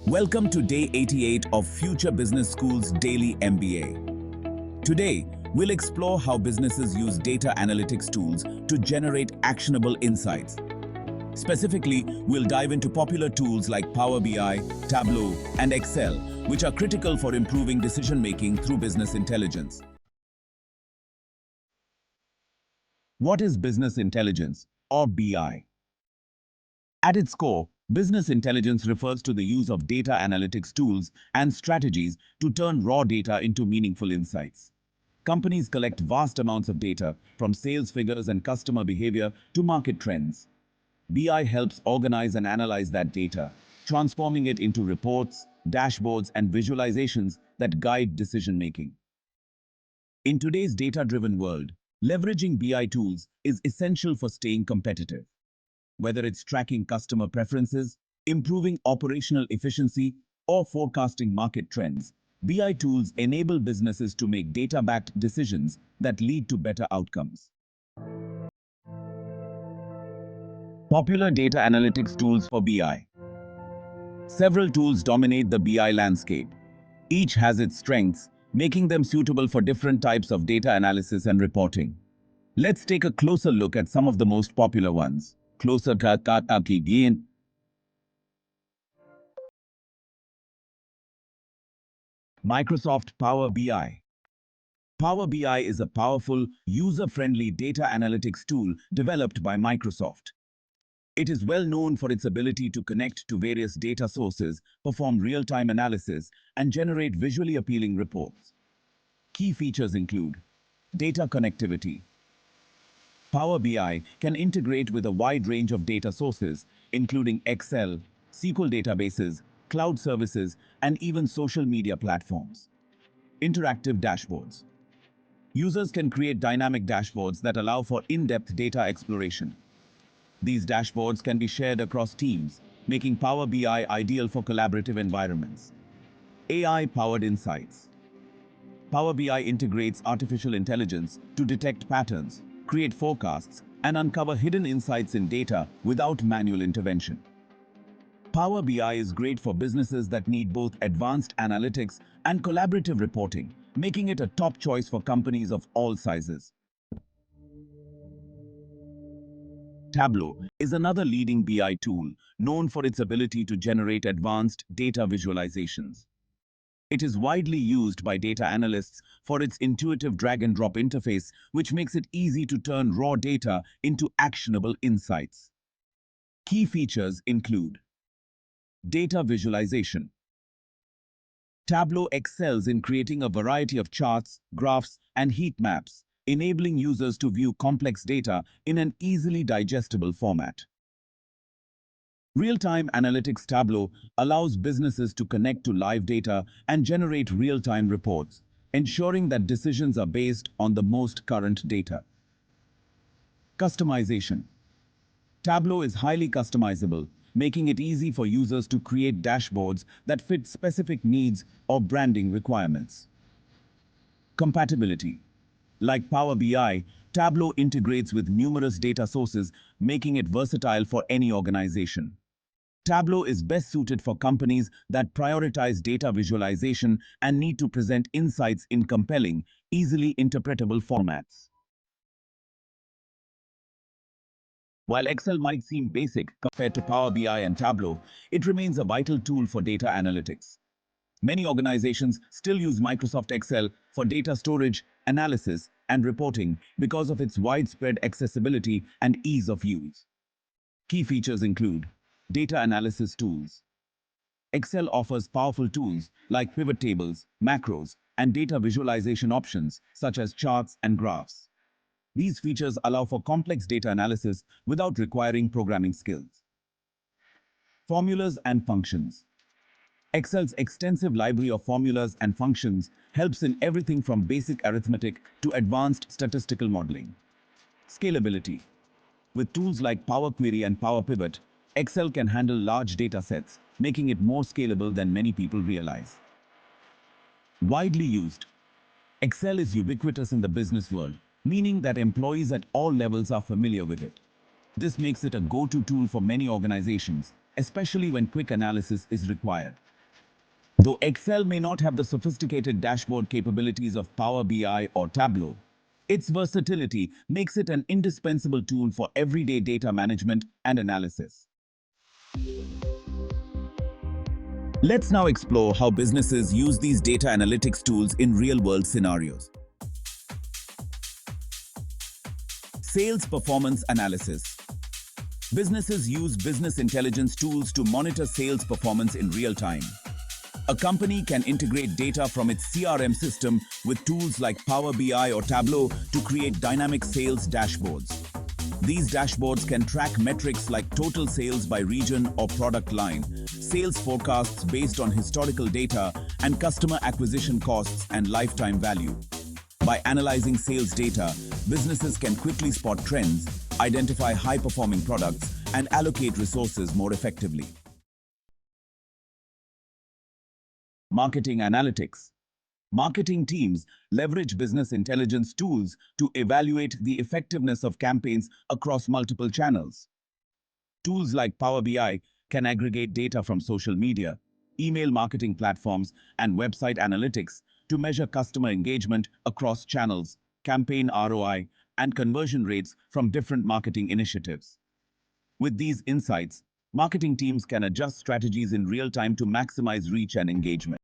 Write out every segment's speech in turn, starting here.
Welcome to Day 88 of Future Business School's Daily MBA. Today, we'll explore how businesses use data analytics tools to generate actionable insights. Specifically, we'll dive into popular tools like Power BI, Tableau, and Excel, which are critical for improving decision-making through business intelligence. What is business intelligence, or BI? At its core, business intelligence refers to the use of data analytics tools and strategies to turn raw data into meaningful insights. Companies collect vast amounts of data, from sales figures and customer behavior to market trends. BI helps organize and analyze that data, transforming it into reports, dashboards, and visualizations that guide decision-making. In today's data-driven world, leveraging BI tools is essential for staying competitive. Whether it's tracking customer preferences, improving operational efficiency, or forecasting market trends, BI tools enable businesses to make data-backed decisions that lead to better outcomes. Popular data analytics tools for BI. Several tools dominate the BI landscape. Each has its strengths, making them suitable for different types of data analysis and reporting. Let's take a closer look at some of the most popular ones. Microsoft Power BI. Power BI is a powerful, user-friendly data analytics tool developed by Microsoft. It is well known for its ability to connect to various data sources, perform real-time analysis, and generate visually appealing reports. Key features include data connectivity. Power BI can integrate with a wide range of data sources, including Excel, SQL databases, cloud services, and even social media platforms. Interactive dashboards. Users can create dynamic dashboards that allow for in-depth data exploration. These dashboards can be shared across teams, making Power BI ideal for collaborative environments. AI-powered insights. Power BI integrates artificial intelligence to detect patterns, create forecasts, and uncover hidden insights in data without manual intervention. Power BI is great for businesses that need both advanced analytics and collaborative reporting, making it a top choice for companies of all sizes. Tableau is another leading BI tool known for its ability to generate advanced data visualizations. It is widely used by data analysts for its intuitive drag-and-drop interface, which makes it easy to turn raw data into actionable insights. Key features include data visualization. Tableau excels in creating a variety of charts, graphs, and heat maps, enabling users to view complex data in an easily digestible format. Real-time analytics. Tableau allows businesses to connect to live data and generate real-time reports, ensuring that decisions are based on the most current data. Customization. Tableau is highly customizable, making it easy for users to create dashboards that fit specific needs or branding requirements. Compatibility. Like Power BI, Tableau integrates with numerous data sources, making it versatile for any organization. Tableau is best suited for companies that prioritize data visualization and need to present insights in compelling, easily interpretable formats. While Excel might seem basic compared to Power BI and Tableau, it remains a vital tool for data analytics. Many organizations still use Microsoft Excel for data storage, analysis, and reporting because of its widespread accessibility and ease of use. Key features include data analysis tools. Excel offers powerful tools like pivot tables, macros, and data visualization options such as charts and graphs. These features allow for complex data analysis without requiring programming skills. Formulas and functions. Excel's extensive library of formulas and functions helps in everything from basic arithmetic to advanced statistical modeling. Scalability. With tools like Power Query and Power Pivot, Excel can handle large data sets, making it more scalable than many people realize. Widely used. Excel is ubiquitous in the business world, meaning that employees at all levels are familiar with it. This makes it a go-to tool for many organizations, especially when quick analysis is required. Though Excel may not have the sophisticated dashboard capabilities of Power BI or Tableau, its versatility makes it an indispensable tool for everyday data management and analysis. Let's now explore how businesses use these data analytics tools in real-world scenarios. Sales performance analysis. Businesses use business intelligence tools to monitor sales performance in real time. A company can integrate data from its CRM system with tools like Power BI or Tableau to create dynamic sales dashboards. These dashboards can track metrics like total sales by region or product line, sales forecasts based on historical data, and customer acquisition costs and lifetime value. By analyzing sales data, businesses can quickly spot trends, identify high-performing products, and allocate resources more effectively. Marketing analytics. Marketing teams leverage business intelligence tools to evaluate the effectiveness of campaigns across multiple channels. Tools like Power BI can aggregate data from social media, email marketing platforms, and website analytics to measure customer engagement across channels, campaign ROI, and conversion rates from different marketing initiatives. With these insights, marketing teams can adjust strategies in real time to maximize reach and engagement.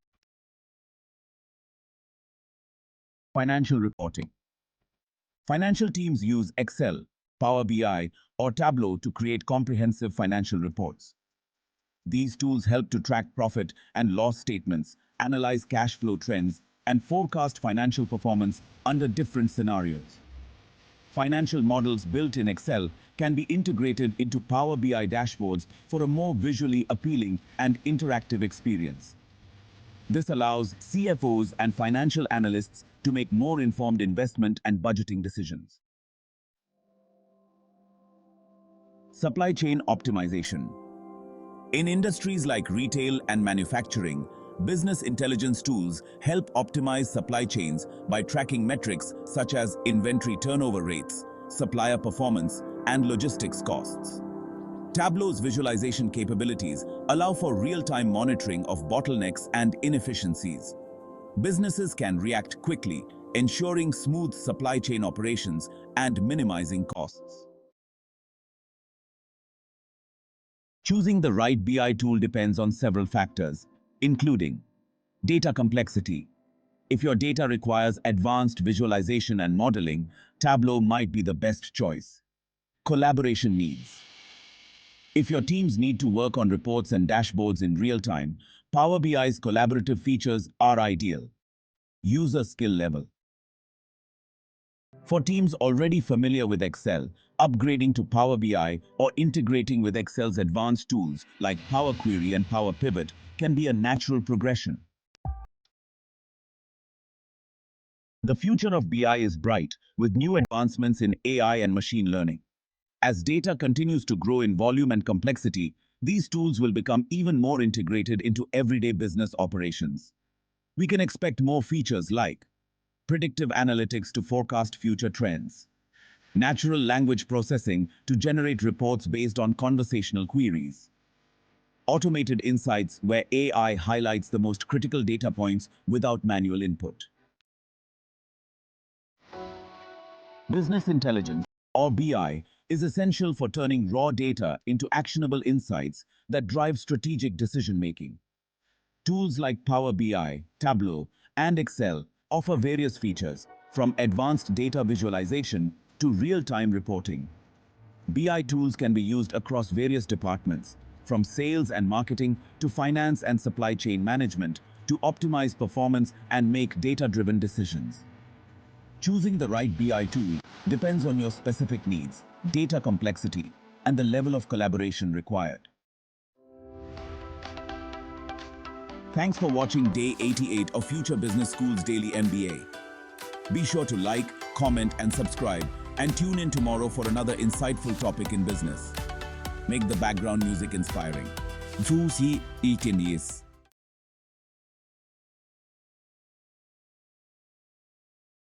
Financial reporting. Financial teams use Excel, Power BI, or Tableau to create comprehensive financial reports. These tools help to track profit and loss statements, analyze cash flow trends, and forecast financial performance under different scenarios. Financial models built in Excel can be integrated into Power BI dashboards for a more visually appealing and interactive experience. This allows CFOs and financial analysts to make more informed investment and budgeting decisions. Supply chain optimization. In industries like retail and manufacturing, business intelligence tools help optimize supply chains by tracking metrics such as inventory turnover rates, supplier performance, and logistics costs. Tableau's visualization capabilities allow for real-time monitoring of bottlenecks and inefficiencies. Businesses can react quickly, ensuring smooth supply chain operations and minimizing costs. Choosing the right BI tool depends on several factors, including data complexity. If your data requires advanced visualization and modeling, Tableau might be the best choice. Collaboration needs. If your teams need to work on reports and dashboards in real time, Power BI's collaborative features are ideal. User skill level. For teams already familiar with Excel, upgrading to Power BI or integrating with Excel's advanced tools like Power Query and Power Pivot can be a natural progression. The future of BI is bright, with new advancements in AI and machine learning. As data continues to grow in volume and complexity, these tools will become even more integrated into everyday business operations. We can expect more features like predictive analytics to forecast future trends, natural language processing to generate reports based on conversational queries, automated insights where AI highlights the most critical data points without manual input. Business intelligence, or BI, is essential for turning raw data into actionable insights that drive strategic decision-making. Tools like Power BI, Tableau, and Excel offer various features, from advanced data visualization to real-time reporting. BI tools can be used across various departments, from sales and marketing to finance and supply chain management, to optimize performance and make data-driven decisions. Choosing the right BI tool depends on your specific needs, data complexity, and the level of collaboration required. Thanks for watching Day 88 of Future Business School's Daily MBA. Be sure to like, comment, and subscribe, and tune in tomorrow for another insightful topic in business. Make the background music inspiring. Enthusiast.